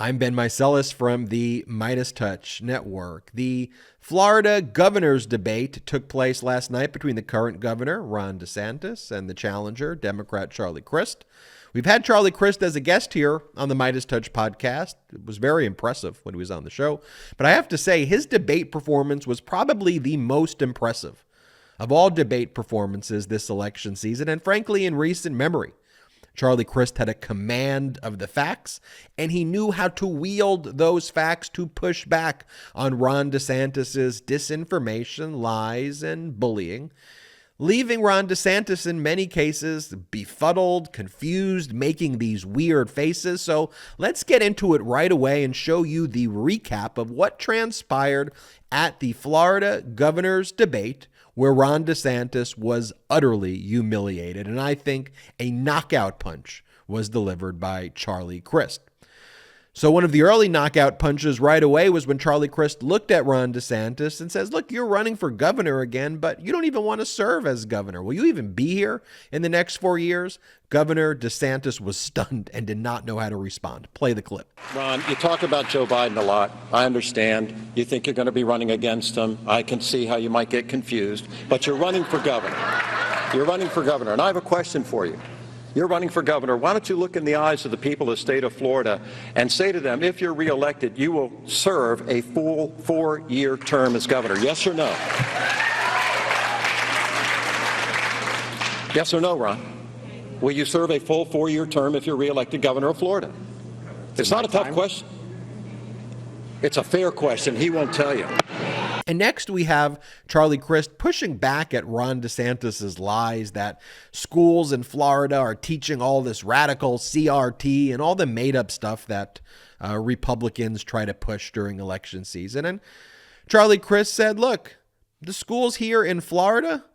I'm Ben Meiselas from the MeidasTouch Network. The Florida governor's debate took place last night between the current governor, Ron DeSantis, and the challenger, Democrat Charlie Crist. We've had Charlie Crist as a guest here on the MeidasTouch podcast. It was very impressive when he was on the show. But I have to say, his debate performance was probably the most impressive of all debate performances this election season, and frankly, in recent memory. Charlie Crist had a command of the facts, and he knew how to wield those facts to push back on Ron DeSantis' disinformation, lies, and bullying, leaving Ron DeSantis in many cases befuddled, confused, making these weird faces. So let's get into it right away and show you the recap of what transpired at the Florida governor's debate, where Ron DeSantis was utterly humiliated. And I think a knockout punch was delivered by Charlie Crist. So one of the early knockout punches right away was when Charlie Crist looked at Ron DeSantis and says, look, you're running for governor again, but you don't even want to serve as governor. Will you even be here in the next 4 years? Governor DeSantis was stunned and did not know how to respond. Play the clip. Ron, you talk about Joe Biden a lot. I understand. You think you're going to be running against him. I can see how you might get confused, but you're running for governor. You're running for governor, and I have a question for you. You're running for governor. Why don't you look in the eyes of the people of the state of Florida and say to them, if you're reelected, you will serve a full 4-year term as governor? Yes or no? Yes or no, Ron? Will you serve a full 4-year term if you're reelected governor of Florida? It's not a tough question. It's a fair question. He won't tell you. And next we have Charlie Crist pushing back at Ron DeSantis' lies that schools in Florida are teaching all this radical CRT and all the made-up stuff that Republicans try to push during election season. And Charlie Crist said, look, the schools here in Florida,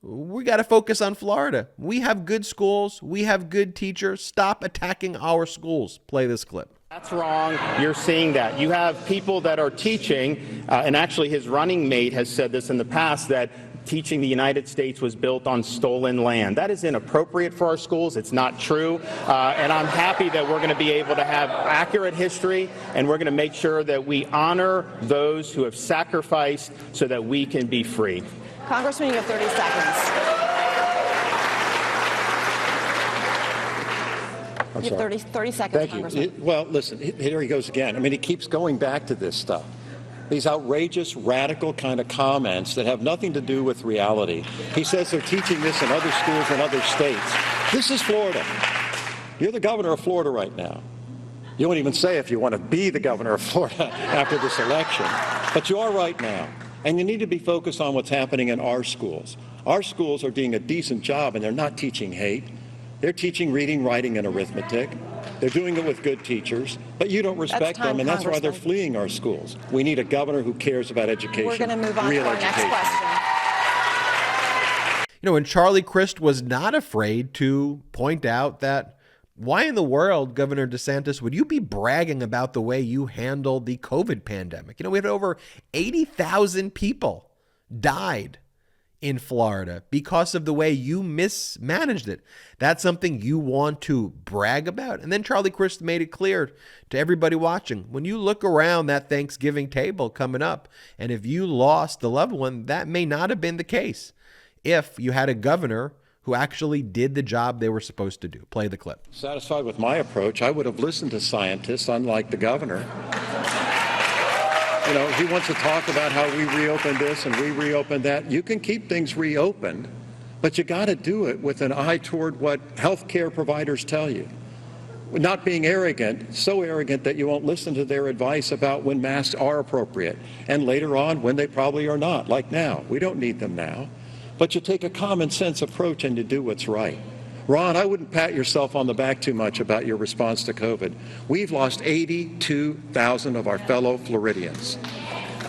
we got to focus on Florida. We have good schools. We have good teachers. Stop attacking our schools. Play this clip. That's wrong. You're seeing that. You have people that are teaching, and actually his running mate has said this in the past, that teaching the United States was built on stolen land. That is inappropriate for our schools. It's not true. And I'm happy that we're going to be able to have accurate history, and we're going to make sure that we honor those who have sacrificed so that we can be free. Congressman, you have 30 seconds. You have 30 seconds, Thank Congressman. you. Well, listen, here he goes again. I mean, he keeps going back to this stuff. These outrageous, radical kind of comments that have nothing to do with reality. He says they're teaching this in other schools in other states. This is Florida. You're the governor of Florida right now. You won't even say if you want to be the governor of Florida after this election. But you are right now. And you need to be focused on what's happening in our schools. Our schools are doing a decent job, and they're not teaching hate. They're teaching reading, writing, and arithmetic. They're doing it with good teachers, but you don't respect them, and that's why they're fleeing our schools. We need a governor who cares about education. We're going to move on to our next question. You know, and Charlie Crist was not afraid to point out that why in the world, Governor DeSantis, would you be bragging about the way you handled the COVID pandemic? You know, we had over 80,000 people died in Florida because of the way you mismanaged it. That's something you want to brag about. And then Charlie Crist made it clear to everybody watching, when you look around that Thanksgiving table coming up, and if you lost a loved one, that may not have been the case if you had a governor who actually did the job they were supposed to do. Play the clip. Satisfied with my approach, I would have listened to scientists, unlike the governor. You know, he wants to talk about how we reopened this and we reopened that. You can keep things reopened, but you got to do it with an eye toward what health care providers tell you. Not being arrogant, so arrogant that you won't listen to their advice about when masks are appropriate, and later on when they probably are not, like now. We don't need them now. But you take a common sense approach and you do what's right. Ron, I wouldn't pat yourself on the back too much about your response to COVID. We've lost 82,000 of our fellow Floridians.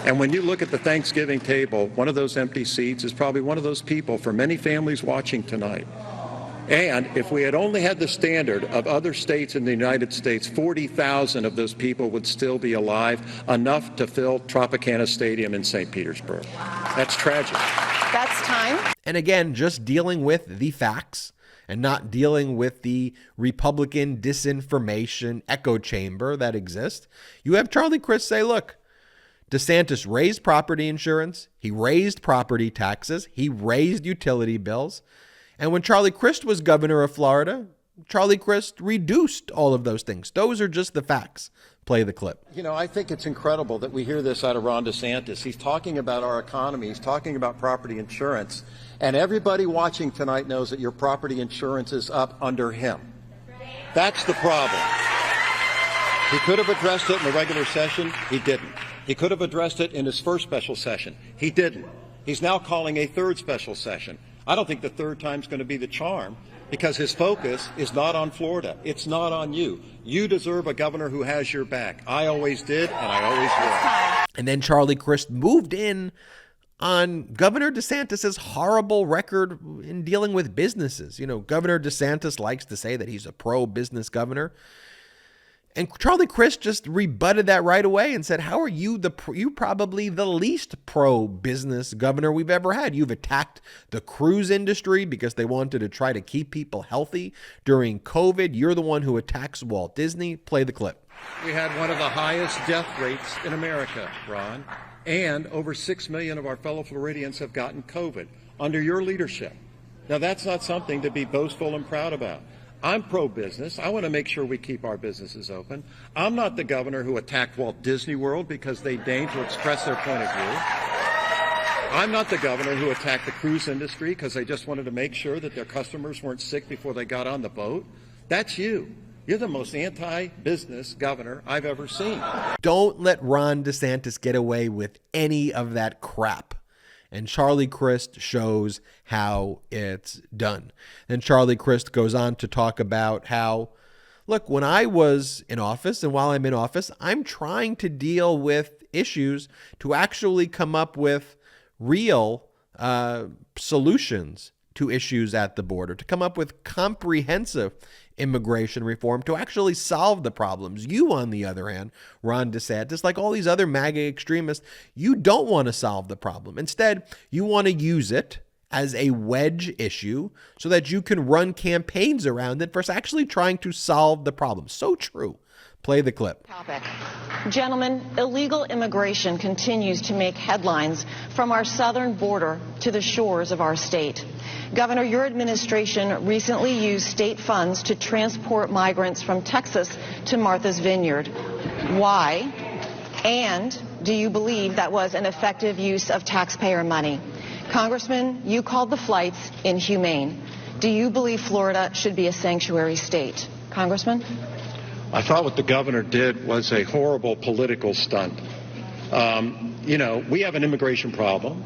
And when you look at the Thanksgiving table, one of those empty seats is probably one of those people for many families watching tonight. And if we had only had the standard of other states in the United States, 40,000 of those people would still be alive, enough to fill Tropicana Stadium in St. Petersburg. That's tragic. That's time. And again, just dealing with the facts and not dealing with the Republican disinformation echo chamber that exists, you have Charlie Crist say, look, DeSantis raised property insurance, he raised property taxes, he raised utility bills. And when Charlie Crist was governor of Florida, Charlie Crist reduced all of those things. Those are just the facts. Play the clip. You know, I think it's incredible that we hear this out of Ron DeSantis. He's talking about our economy. He's talking about property insurance. And everybody watching tonight knows that your property insurance is up under him. That's the problem. He could have addressed it in the regular session. He didn't. He could have addressed it in his first special session. He didn't. He's now calling a third special session. I don't think the third time's going to be the charm, because his focus is not on Florida. It's not on you. You deserve a governor who has your back. I always did, and I always will. And then Charlie Crist moved in on Governor DeSantis's horrible record in dealing with businesses. You know, Governor DeSantis likes to say that he's a pro-business governor. And Charlie Crist just rebutted that right away and said, how are you you probably the least pro-business governor we've ever had? You've attacked the cruise industry because they wanted to try to keep people healthy during COVID. You're the one who attacks Walt Disney. Play the clip. We had one of the highest death rates in America, Ron, and over 6 million of our fellow Floridians have gotten COVID under your leadership. Now, that's not something to be boastful and proud about. I'm pro-business. I want to make sure we keep our businesses open. I'm not the governor who attacked Walt Disney World because they deigned to express their point of view. I'm not the governor who attacked the cruise industry because they just wanted to make sure that their customers weren't sick before they got on the boat. That's you. You're the most anti-business governor I've ever seen. Don't let Ron DeSantis get away with any of that crap. And Charlie Crist shows how it's done. Then Charlie Crist goes on to talk about how, look, when I was in office and while I'm in office, I'm trying to deal with issues to actually come up with real solutions to issues at the border, to come up with comprehensive immigration reform to actually solve the problems. You, on the other hand, Ron DeSantis, like all these other MAGA extremists, you don't want to solve the problem. Instead, you want to use it as a wedge issue so that you can run campaigns around it versus actually trying to solve the problem. So true. Play the clip. Topic. Gentlemen, illegal immigration continues to make headlines from our southern border to the shores of our state. Governor, your administration recently used state funds to transport migrants from Texas to Martha's Vineyard. Why? And do you believe that was an effective use of taxpayer money? Congressman, you called the flights inhumane. Do you believe Florida should be a sanctuary state? Congressman? I thought what the governor did was a horrible political stunt. You know, we have an immigration problem.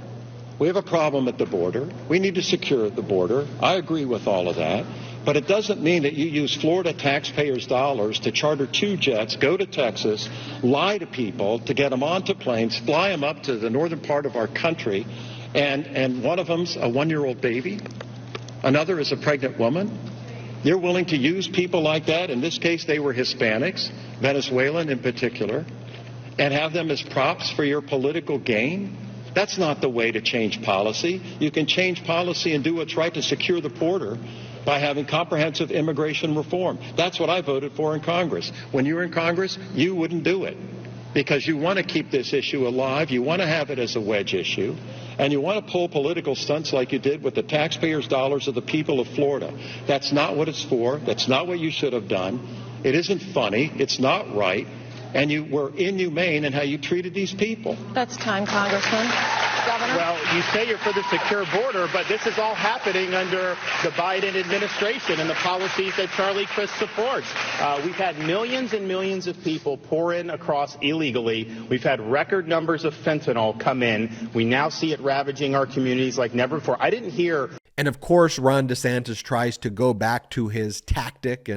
We have a problem at the border. We need to secure the border. I agree with all of that. But it doesn't mean that you use Florida taxpayers' dollars to charter 2 jets, go to Texas, lie to people to get them onto planes, fly them up to the northern part of our country, and one of them's a 1-year-old baby, another is a pregnant woman. You're willing to use people like that, in this case they were Hispanics, Venezuelan in particular, and have them as props for your political gain? That's not the way to change policy. You can change policy and do what's right to secure the border by having comprehensive immigration reform. That's what I voted for in Congress. When you were in Congress, you wouldn't do it because you want to keep this issue alive. You want to have it as a wedge issue. And you want to pull political stunts like you did with the taxpayers' dollars of the people of Florida. That's not what it's for. That's not what you should have done. It isn't funny. It's not right. And you were inhumane in how you treated these people. That's time, Congressman. Governor? Well, you say you're for the secure border, but this is all happening under the Biden administration and the policies that Charlie Crist supports. We've had millions and millions of people pour in across illegally. We've had record numbers of fentanyl come in. We now see it ravaging our communities like never before. I didn't hear. And of course, Ron DeSantis tries to go back to his tactic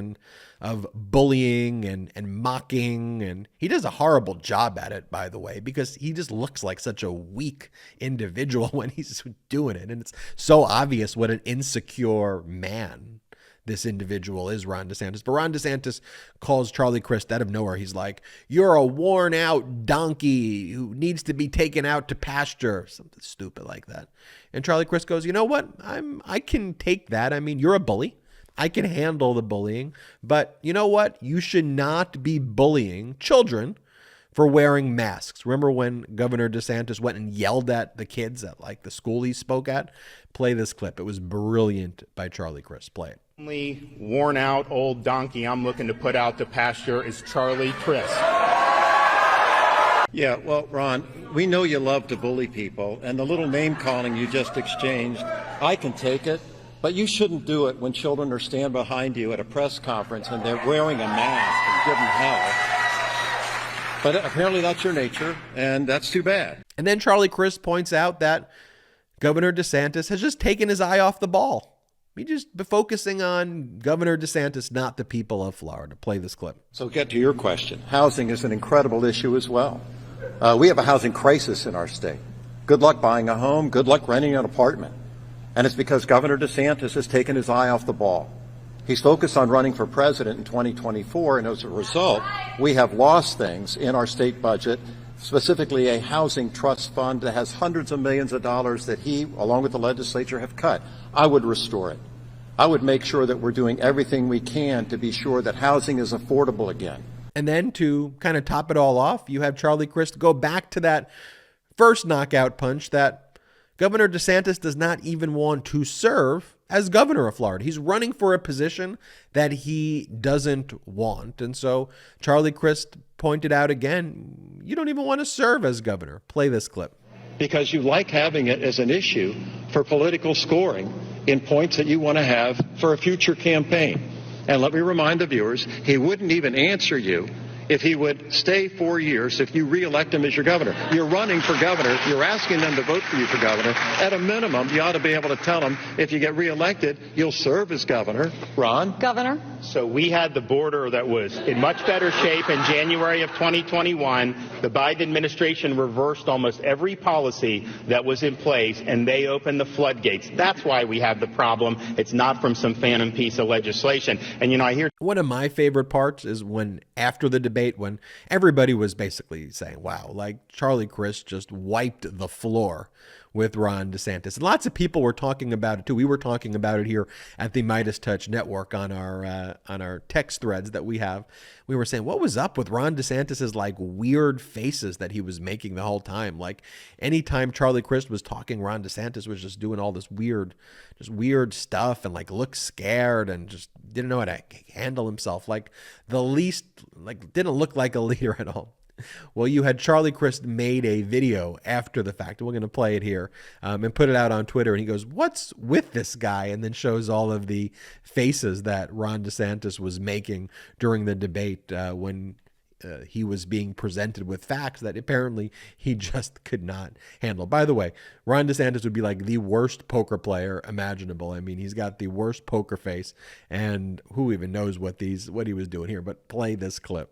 of bullying and mocking. And he does a horrible job at it, by the way, because he just looks like such a weak individual when he's doing it. And it's so obvious what an insecure man this individual is, Ron DeSantis. But Ron DeSantis calls Charlie Crist out of nowhere. He's like, you're a worn out donkey who needs to be taken out to pasture, something stupid like that. And Charlie Crist goes, you know what? I can take that. I mean, you're a bully. I can handle the bullying. But you know what? You should not be bullying children for wearing masks. Remember when Governor DeSantis went and yelled at the kids at like the school he spoke at? Play this clip. It was brilliant by Charlie Crist. Play it. Only worn out old donkey I'm looking to put out to pasture is Charlie Crist. Yeah, well, Ron, we know you love to bully people, and the little name calling you just exchanged, I can take it, but you shouldn't do it when children are standing behind you at a press conference and they're wearing a mask and giving hell. But apparently that's your nature, and that's too bad. And then Charlie Crist points out that Governor DeSantis has just taken his eye off the ball. He just been focusing on Governor DeSantis, not the people of Florida. Play this clip. So get to your question. Housing is an incredible issue as well. We have a housing crisis in our state. Good luck buying a home. Good luck renting an apartment. And it's because Governor DeSantis has taken his eye off the ball. He's focused on running for president in 2024, and as a result, we have lost things in our state budget, specifically a housing trust fund that has hundreds of millions of dollars that he, along with the legislature, have cut. I would restore it. I would make sure that we're doing everything we can to be sure that housing is affordable again. And then to kind of top it all off, you have Charlie Crist go back to that first knockout punch that Governor DeSantis does not even want to serve as governor of Florida. He's running for a position that he doesn't want. And so Charlie Crist pointed out again, you don't even want to serve as governor. Play this clip. Because you like having it as an issue for political scoring in points that you want to have for a future campaign. And let me remind the viewers, he wouldn't even answer you if he would stay 4 years if you reelect him as your governor. You're running for governor. You're asking them to vote for you for governor. At a minimum, you ought to be able to tell them if you get reelected, you'll serve as governor. Ron? Governor? So we had the border that was in much better shape in January of 2021. The Biden administration reversed almost every policy that was in place, and they opened the floodgates. That's why we have the problem. It's not from some phantom piece of legislation. And, you know, I hear one of my favorite parts is when after the debate, when everybody was basically saying, wow, like Charlie Crist just wiped the floor with Ron DeSantis. And lots of people were talking about it too. We were talking about it here at the MeidasTouch Network on our text threads that we have. We were saying, what was up with Ron DeSantis's like weird faces that he was making the whole time? Like anytime Charlie Crist was talking, Ron DeSantis was just doing all this weird stuff and like looked scared and just didn't know how to handle himself. Like the least, like didn't look like a leader at all. Well, you had Charlie Crist made a video after the fact, and we're going to play it here and put it out on Twitter. And he goes, what's with this guy? And then shows all of the faces that Ron DeSantis was making during the debate when he was being presented with facts that apparently he just could not handle. By the way, Ron DeSantis would be like the worst poker player imaginable. I mean, he's got the worst poker face, and who even knows what he was doing here. But play this clip.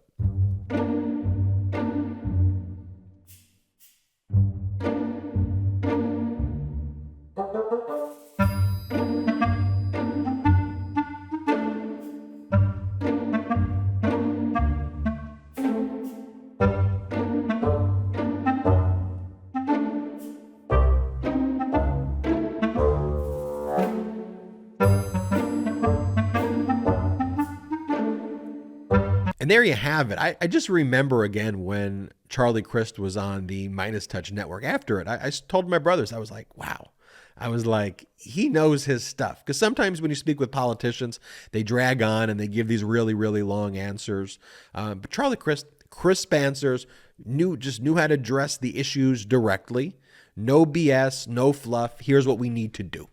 And there you have it. I just remember again when Charlie Crist was on the MeidasTouch Network after it. I told my brothers, I was like, wow. I was like, he knows his stuff. Because sometimes when you speak with politicians, they drag on and they give these really, really long answers. But Charlie Crist, crisp answers, knew how to address the issues directly. No BS, no fluff. Here's what we need to do.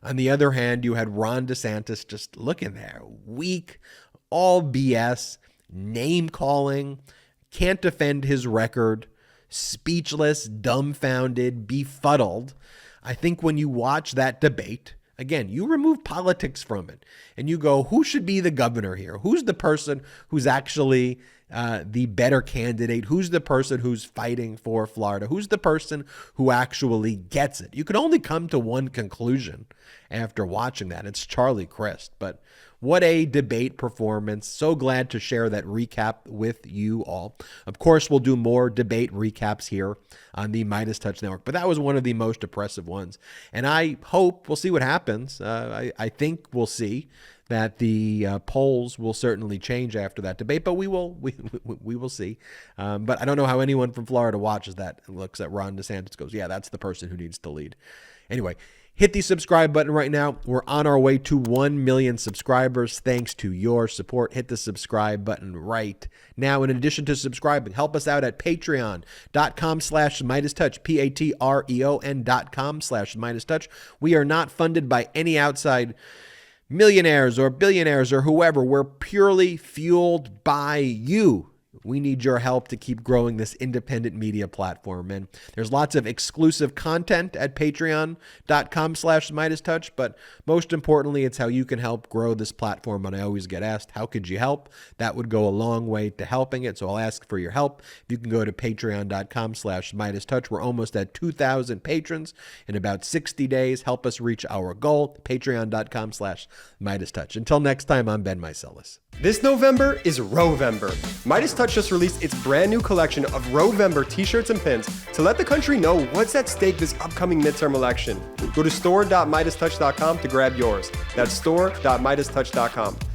On the other hand, you had Ron DeSantis just looking there, weak, all BS, name calling, can't defend his record, speechless, dumbfounded, befuddled. I think when you watch that debate, again, you remove politics from it and you go, who should be the governor here? Who's the person who's actually the better candidate? Who's the person who's fighting for Florida? Who's the person who actually gets it? You can only come to one conclusion after watching that. It's Charlie Crist. But what a debate performance. So glad to share that recap with you all. Of course, we'll do more debate recaps here on the MeidasTouch Network, but that was one of the most oppressive ones. And I hope we'll see what happens. I think we'll see that the polls will certainly change after that debate, but we will see. But I don't know how anyone from Florida watches that and looks at Ron DeSantis, goes, yeah, that's the person who needs to lead. Anyway, hit the subscribe button right now. We're on our way to 1 million subscribers thanks to your support. Hit the subscribe button right now. In addition to subscribing, help us out at patreon.com/MeidasTouch, patreon.com/MeidasTouch. We are not funded by any outside millionaires or billionaires or whoever. We're purely fueled by you. We need your help to keep growing this independent media platform. And there's lots of exclusive content at patreon.com/MeidasTouch. But most importantly, it's how you can help grow this platform. And I always get asked, how could you help? That would go a long way to helping it. So I'll ask for your help. You can go to patreon.com/MeidasTouch. We're almost at 2,000 patrons in about 60 days. Help us reach our goal. Patreon.com/MeidasTouch. Until next time, I'm Ben Meiselas. This November is Rovember. MeidasTouch just released its brand new collection of Rovember t-shirts and pins to let the country know what's at stake this upcoming midterm election. Go to store.MeidasTouch.com to grab yours. That's store.MeidasTouch.com.